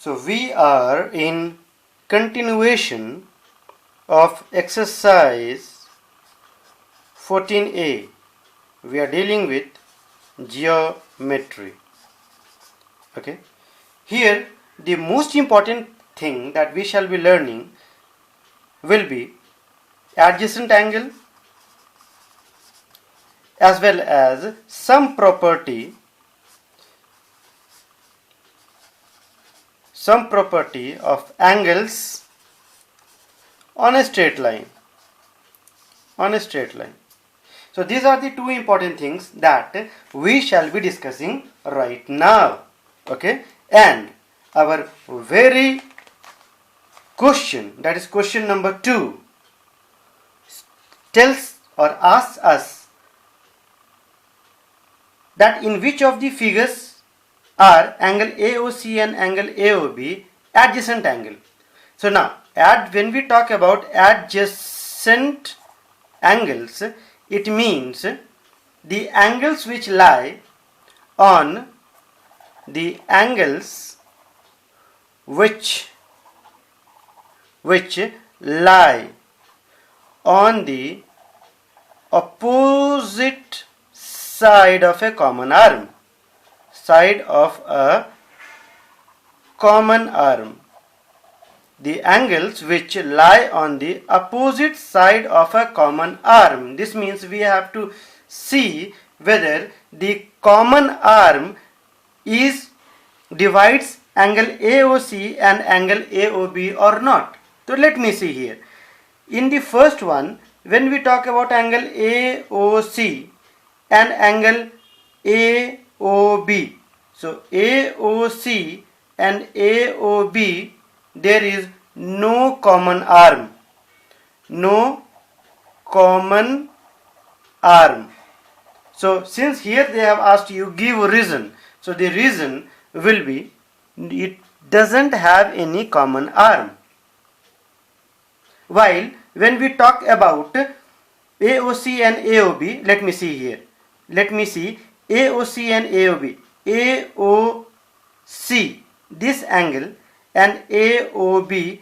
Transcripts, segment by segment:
So we are in continuation of exercise 14a. We are dealing with geometry. Okay. Here the most important thing that we shall be learning will be adjacent angle as well as some property of angles on a straight line. So these are the two important things that we shall be discussing right now. Okay, and our very question, that is question number 2, tells or asks us that in which of the figures are angle AOC and angle AOB adjacent angle. So now when we talk about adjacent angles, it means the angles which lie on the angles which lie on the opposite side of a common arm. The angles which lie on the opposite side of a common arm. This means we have to see whether the common arm divides angle AOC and angle AOB or not. So let me see here. In the first one, when we talk about angle AOC and angle AOB, so AOC and AOB, there is no common arm. So since here they have asked you give a reason, so the reason will be it doesn't have any common arm. While when we talk about AOC and AOB, let me see here. AOC and AOB. AOC, this angle, and AOB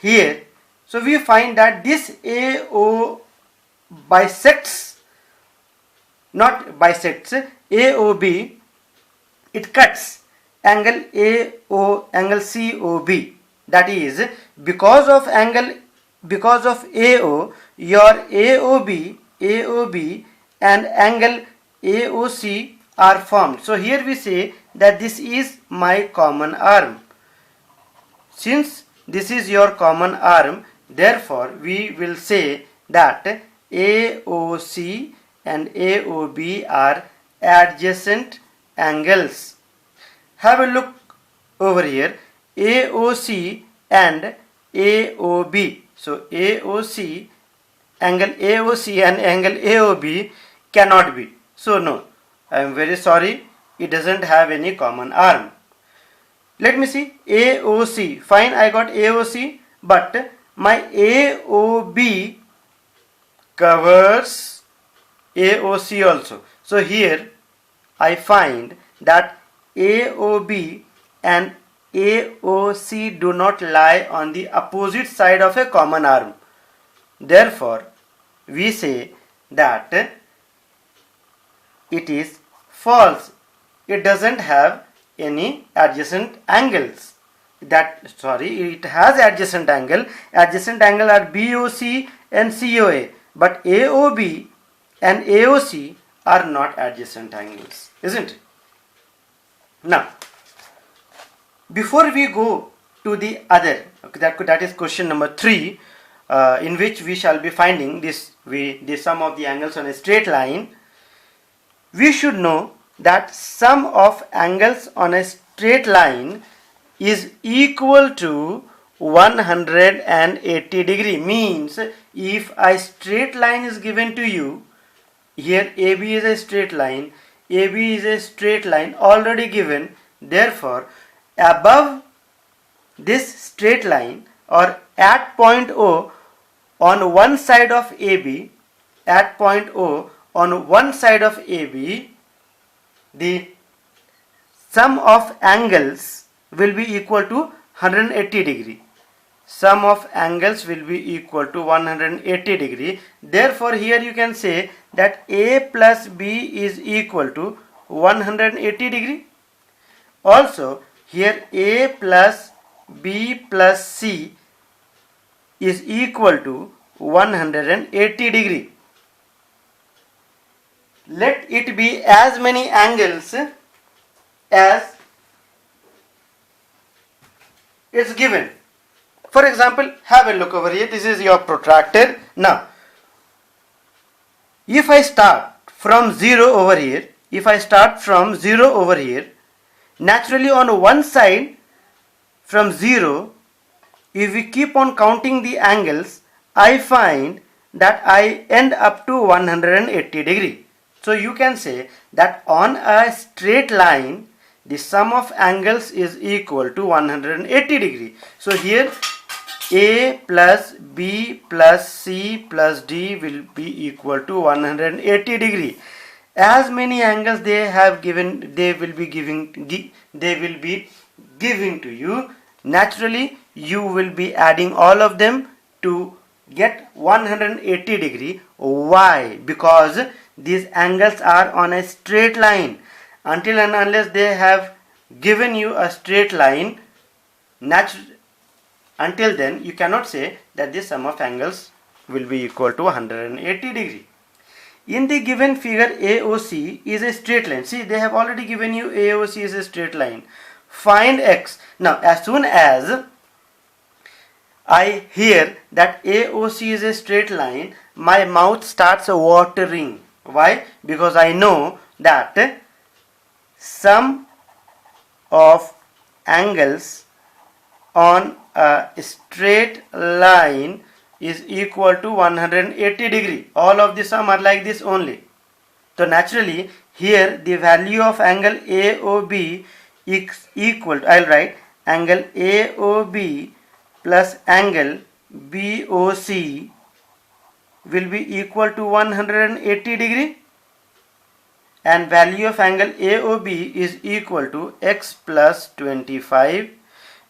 here. So we find that this AO AOB, it cuts angle COB. That is, because of AO, your AOB and angle AOC are formed. So here we say that this is my common arm. Since this is your common arm, therefore we will say that AOC and AOB are adjacent angles. Have a look over here. AOC and AOB. So angle AOC and angle AOB cannot be. So no, I am very sorry, it doesn't have any common arm. Let me see AOC. Fine, I got AOC, but my AOB covers AOC also. So here I find that AOB and AOC do not lie on the opposite side of a common arm. Therefore, we say that it is false. It doesn't have any adjacent angles. It has adjacent angle. Adjacent angle are BOC and COA, but AOB and AOC are not adjacent angles, isn't it? Now, before we go to the other, that is question number 3, in which we shall be finding the sum of the angles on a straight line, we should know that sum of angles on a straight line is equal to 180 degree. Means if a straight line is given to you, here AB is a straight line, already given. Therefore, above this straight line or at point O on one side of AB, the sum of angles will be equal to 180 degree. Sum of angles will be equal to 180 degree. Therefore, here you can say that A plus B is equal to 180 degree. Also, here A plus B plus C is equal to 180 degree. Let it be as many angles as is given. For example, have a look over here. This is your protractor. Now, if I start from 0 over here, naturally on one side from 0, if we keep on counting the angles, I find that I end up to 180 degree. So you can say that on a straight line, the sum of angles is equal to 180 degree. So here A plus B plus C plus D will be equal to 180 degree. As many angles they have given, they will be giving to you. Naturally, you will be adding all of them to get 180 degree. Why? Because these angles are on a straight line. Until and unless they have given you a straight line, until then you cannot say that the sum of angles will be equal to 180 degree. In the given figure, AOC is a straight line. See, they have already given you AOC is a straight line. Find x. Now, as soon as I hear that AOC is a straight line, my mouth starts watering. Why? Because I know that sum of angles on a straight line is equal to 180 degree. All of the sum are like this only. So naturally, here the value of angle AOB is equal to, I'll write angle AOB plus angle BOC will be equal to 180 degree, and value of angle AOB is equal to x plus 25.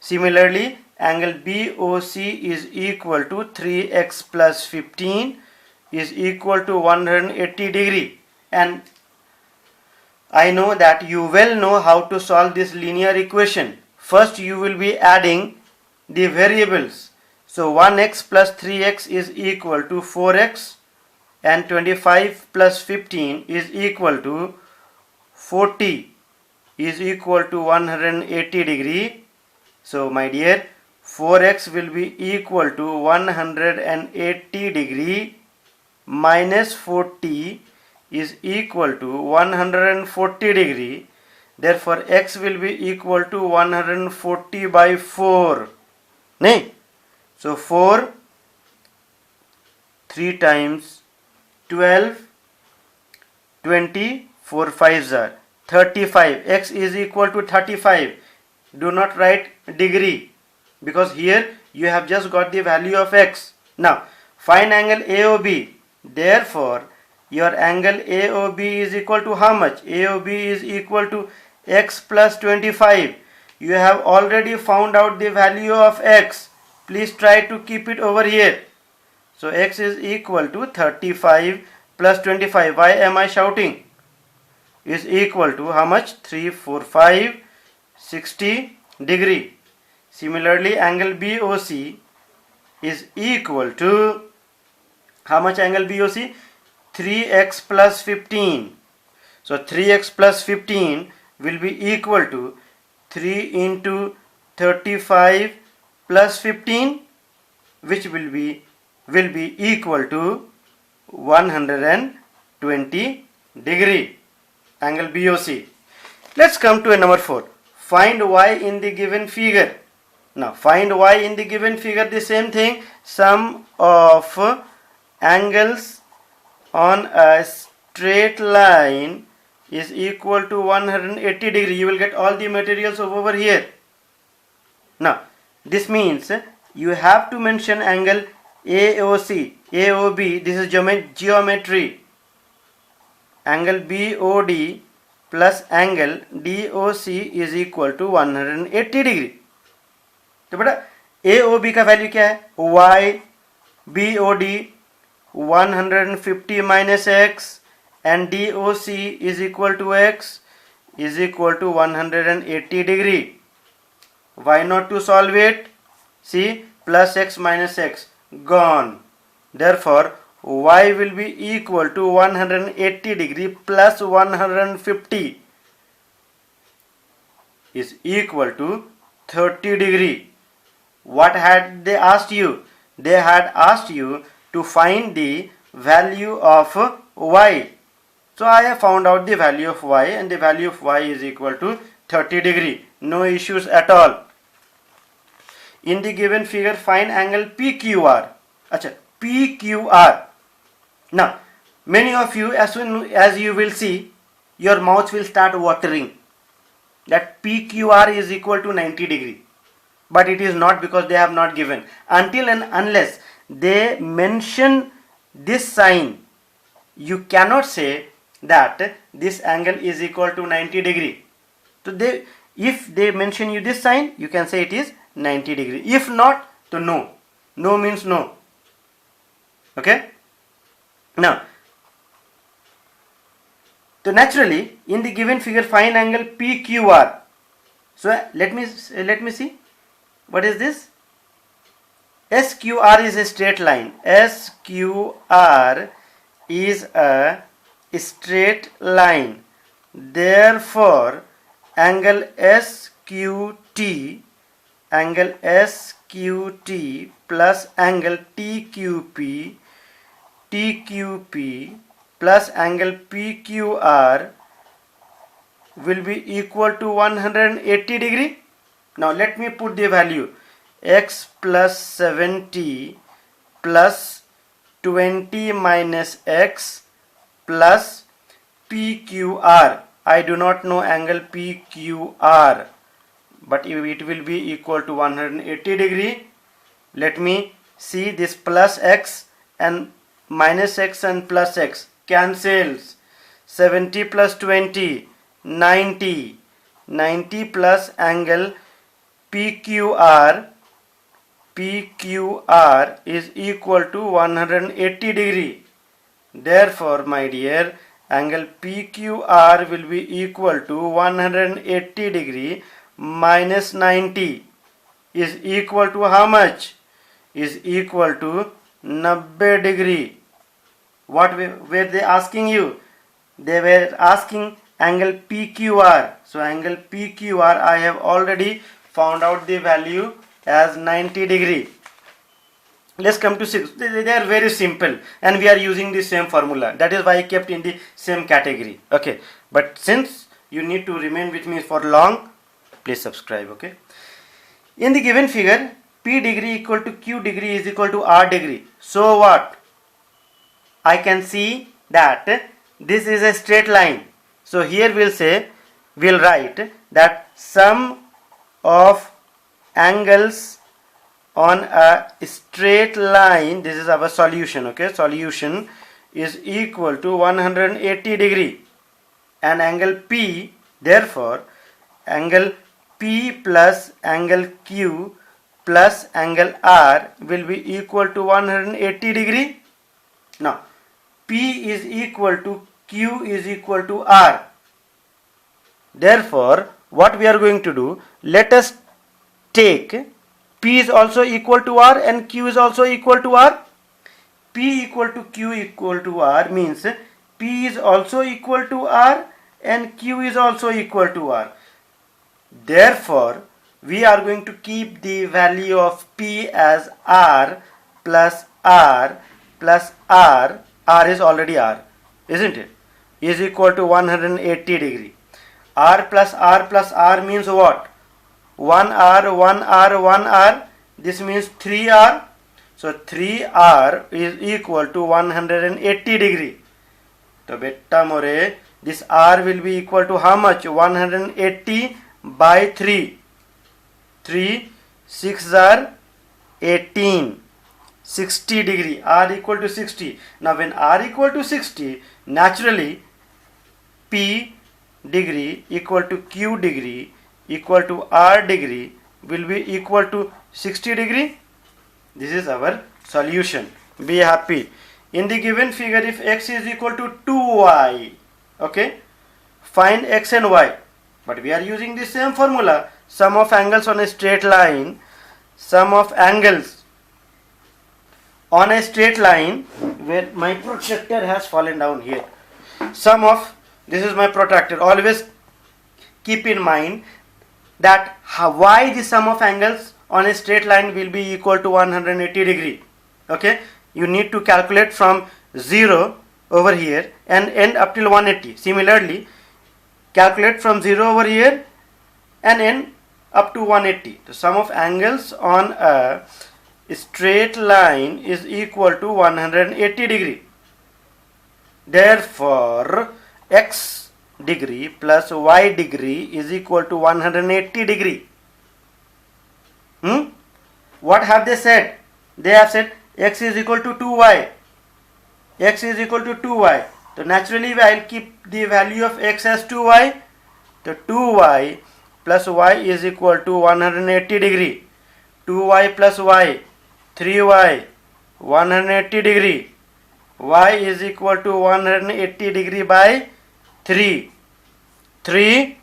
Similarly, angle BOC is equal to 3x plus 15 is equal to 180 degree. And I know that you well know how to solve this linear equation. First, you will be adding the variables. So 1x plus 3x is equal to 4x, and 25 plus 15 is equal to 40 is equal to 180 degree. So my dear, 4x will be equal to 180 degree minus 40 is equal to 140 degree. Therefore, x will be equal to 140 by 4. Nay? So 4, 3 times 12, 20, 4 5s are 35. X is equal to 35. Do not write degree, because here you have just got the value of x. Now, find angle AOB. Therefore, your angle AOB is equal to how much? AOB is equal to x plus 25. You have already found out the value of x. Please try to keep it over here. So x is equal to 35 plus 25. Why am I shouting? Is equal to how much? 3, 4, 5, 60 degree. Similarly, angle BOC is equal to how much angle BOC? 3x plus 15. So 3x plus 15 will be equal to 3 into 35 plus 15, which will be equal to 120 degree. Angle BOC. Let's come to number 4. Find y in the given figure. Now find y in the given figure, the same thing. Sum of angles on a straight line is equal to 180 degree. You will get all the materials over here. Now this means you have to mention angle AOC, AOB. This is geometry. Angle BOD plus angle DOC is equal to 180 degree. तो बेटा AOB का value क्या है? Y BOD 150 minus x and DOC is equal to x is equal to 180 degree. Why not to solve it? See, plus x minus x gone. Therefore, y will be equal to 180 degree plus 150 is equal to 30 degree. What had they asked you? They had asked you to find the value of y. So I have found out the value of y, and the value of y is equal to 30 degree. No issues at all. In the given figure, find angle PQR. Acha, PQR. Now, many of you, as soon as you will see, your mouth will start watering. That PQR is equal to 90 degree. But it is not, because they have not given. Until and unless they mention this sign, you cannot say that this angle is equal to 90 degree. So if they mention you this sign, you can say it is 90 degree. If not, so no. No means no. Okay? Now, so naturally, in the given figure, find angle PQR. So let me see. What is this? SQR is a straight line. SQR is a straight line. Therefore, angle SQT plus angle TQP plus angle PQR will be equal to 180 degree. Now let me put the value. X plus 70 plus 20 minus x plus PQR. I do not know angle PQR, but it will be equal to 180 degree. Let me see this plus x and minus x and plus x cancels. 70 plus 20, 90. 90 plus angle PQR is equal to 180 degree. Therefore, my dear, angle PQR will be equal to 180 degree minus 90 is equal to how much? Is equal to 90 degree. What were they asking you? They were asking angle PQR. So angle PQR, I have already found out the value as 90 degree. Let's come to 6. They are very simple, and we are using the same formula. That is why I kept in the same category. Okay, but since you need to remain with me for long, please subscribe. Okay. In the given figure, P degree equal to Q degree is equal to R degree. So what? I can see that this is a straight line. So here we'll write that sum of angles on a straight line, this is our solution. Okay, solution is equal to 180 degree, and angle P, therefore angle P plus angle Q plus angle R will be equal to 180 degree. Now P is equal to Q is equal to R. Therefore, what we are going to do, let us take P is also equal to R and Q is also equal to R. P equal to Q equal to R means P is also equal to R and Q is also equal to R. Therefore, we are going to keep the value of P as R plus R plus R. R is already R, isn't it? Is equal to 180 degree. R plus R means what? 1R, 1R, 1R. This means 3R. So 3R is equal to 180 degree. So beta more, this R will be equal to how much? 180 by 3. 3, 6 are 18. 60 degree. R equal to 60. Now when R equal to 60, naturally P degree equal to Q degree equal to R degree will be equal to 60 degree. This is our solution. Be happy. In the given figure, if x is equal to 2y, okay, find x and y. But we are using the same formula. Sum of angles on a straight line. Sum of angles on a straight line, where my protractor has fallen down here. Sum of, this is my protractor. Always keep in mind that why the sum of angles on a straight line will be equal to 180 degree. Okay, you need to calculate from 0 over here and end up till 180. Similarly, calculate from 0 over here and end up to 180. The sum of angles on a straight line is equal to 180 degree. Therefore, x degree plus y degree is equal to 180 degree. What have they said? They have said x is equal to 2y. X is equal to 2y. So naturally I will keep the value of x as 2y. So 2y plus y is equal to 180 degree. 2y plus y, 3y, 180 degree. Y is equal to 180 degree by 3. 3,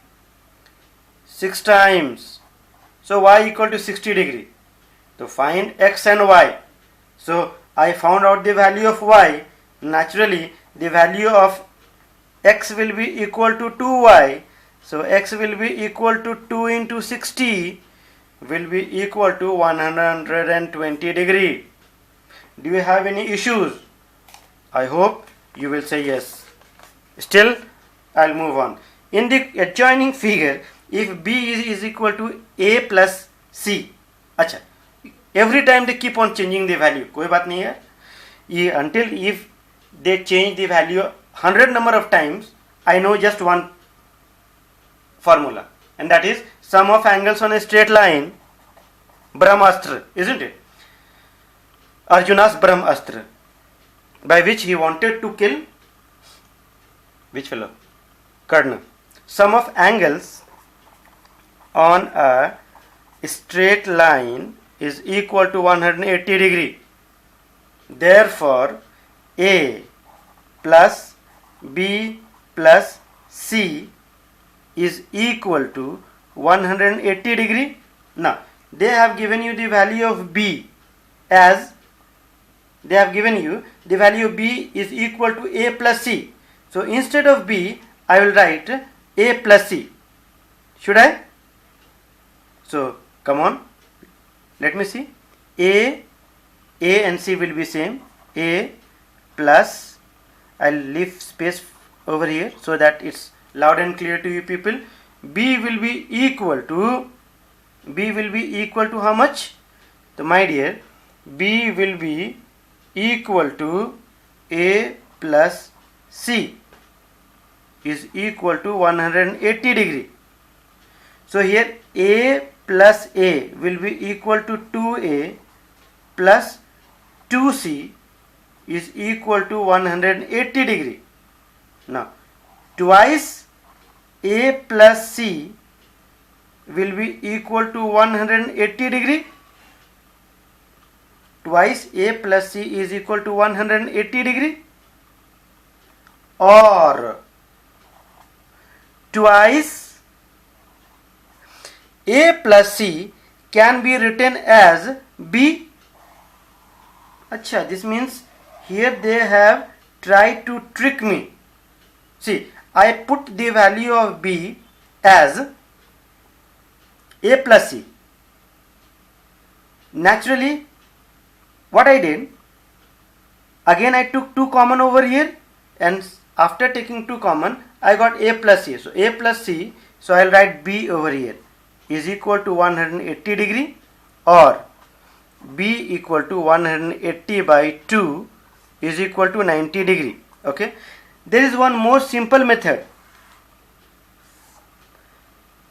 6 times. So y equal to 60 degree. To find x and y. So I found out the value of y. Naturally the value of x will be equal to 2y. So x will be equal to 2 into 60 will be equal to 120 degree. Do you have any issues? I hope you will say yes. Still, I'll move on. In the adjoining figure, if b is equal to a plus c, अच्छा, every time they keep on changing the value. कोई बात नहीं है. Until if they change the value 100 number of times, I know just one formula, and that is sum of angles on a straight line, Brahmastra, isn't it? Arjuna's Brahmastra, by which he wanted to kill which fellow? Karna. Sum of angles on a straight line is equal to 180 degree. Therefore, A plus B plus C is equal to 180 degree. Now, they have given you the value of B as, they have given you the value B is equal to A plus C. So, instead of B, I will write A plus C. Should I? So, come on. Let me see. A and C will be same. A plus, I'll leave space over here so that it's loud and clear to you people. B will be equal to how much? So my dear, B will be equal to A plus C is equal to 180 degree. So here A plus A will be equal to 2A plus 2C is equal to 180 degree. Now, twice A plus C will be equal to 180 degree. Twice A plus C is equal to 180 degree. Or twice A plus C can be written as B. Acha, this means here they have tried to trick me. See, I put the value of B as A plus C. Naturally, what I did, again I took 2 common over here, and after taking 2 common, I got A plus C. So A plus C, so I will write B over here is equal to 180 degree, or B equal to 180 by 2 is equal to 90 degree. Okay. There is one more simple method.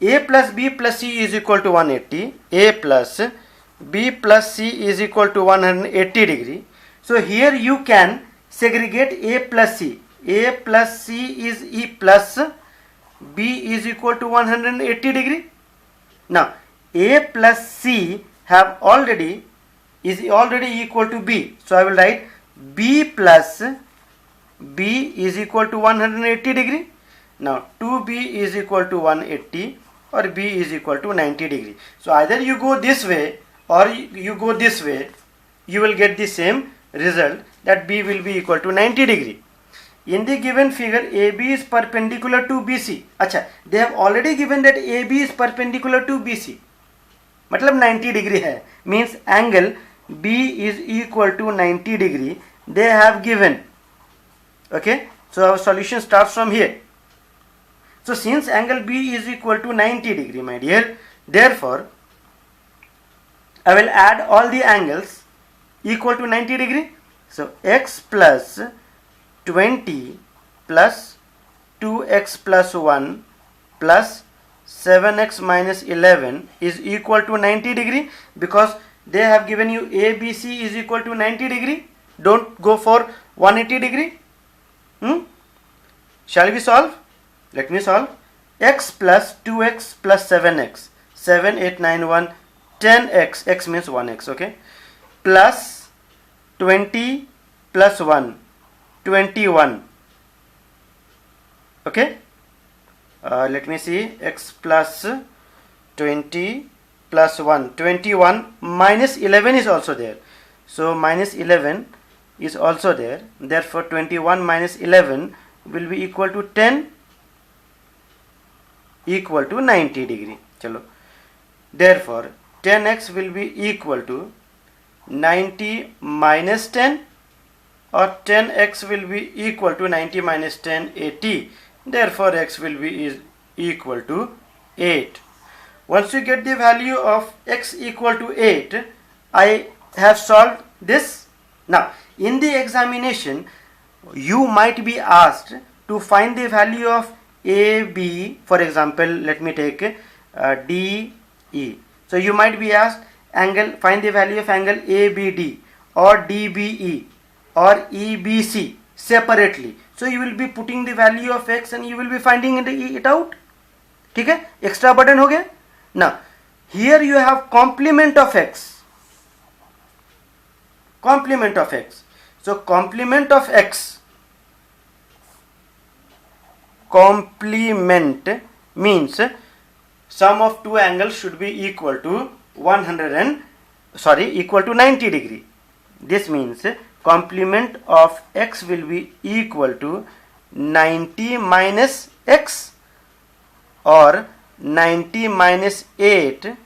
A plus B plus C is equal to 180. A plus B plus C is equal to 180 degree. So here you can segregate A plus C. A plus C is E plus B is equal to 180 degree. Now A plus C is already equal to B. So I will write B plus B is equal to 180 degree. Now 2B is equal to 180 or B is equal to 90 degree. So either you go this way or you go this way, you will get the same result, that B will be equal to 90 degree. In the given figure, AB is perpendicular to BC. अच्छा, they have already given that AB is perpendicular to BC. मतलब 90 degree है, means angle B is equal to 90 degree. They have given. Okay, so our solution starts from here. So since angle B is equal to 90 degree, my dear, therefore I will add all the angles equal to 90 degree. So x plus 20 plus 2x plus 1 plus 7x minus 11 is equal to 90 degree, because they have given you ABC is equal to 90 degree. Don't go for 180 degree. Shall we solve? Let me solve. X plus 2x plus 7x, 7, 8, 9, 1, 10x, x means 1x, okay, plus 20 plus 1, 21, okay. Let me see, x plus 20 plus 1, 21, minus 11 is also there. So minus 11 is also there. Therefore 21 minus 11 will be equal to 10, equal to 90 degree. Chalo. Therefore 10x will be equal to 90 minus 10, or 10x will be equal to 90 minus 10, 80. Therefore x will be equal to 8. Once you get the value of x equal to 8, I have solved this. Now in the examination you might be asked to find the value of AB. For example, let me take DE. So you might be asked find the value of angle ABD or DBE or EBC separately. So you will be putting the value of x and you will be finding it out. ठीक है, extra burden हो गया. Now here you have complement of x. Complement of x. So complement of x. Complement means sum of two angles should be equal to equal to 90 degree. This means complement of x will be equal to 90 minus x, or 90 minus 8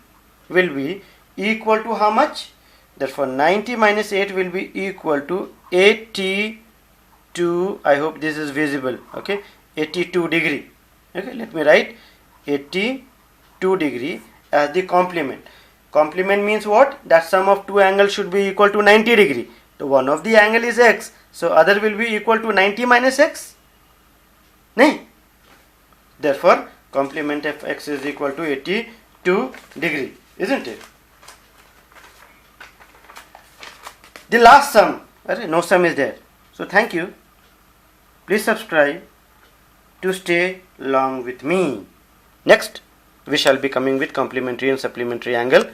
will be equal to how much? Therefore 90 minus 8 will be equal to 82. I hope this is visible. Okay, 82 degree. Okay, let me write 82 degree as the complement. Complement means what? That sum of two angles should be equal to 90 degree. So one of the angle is x, so other will be equal to 90 minus x. Nahin? Therefore complement of x is equal to 82 degree, isn't it? The last sum, no sum is there. So thank you. Please subscribe to stay along with me. Next we shall be coming with complementary and supplementary angle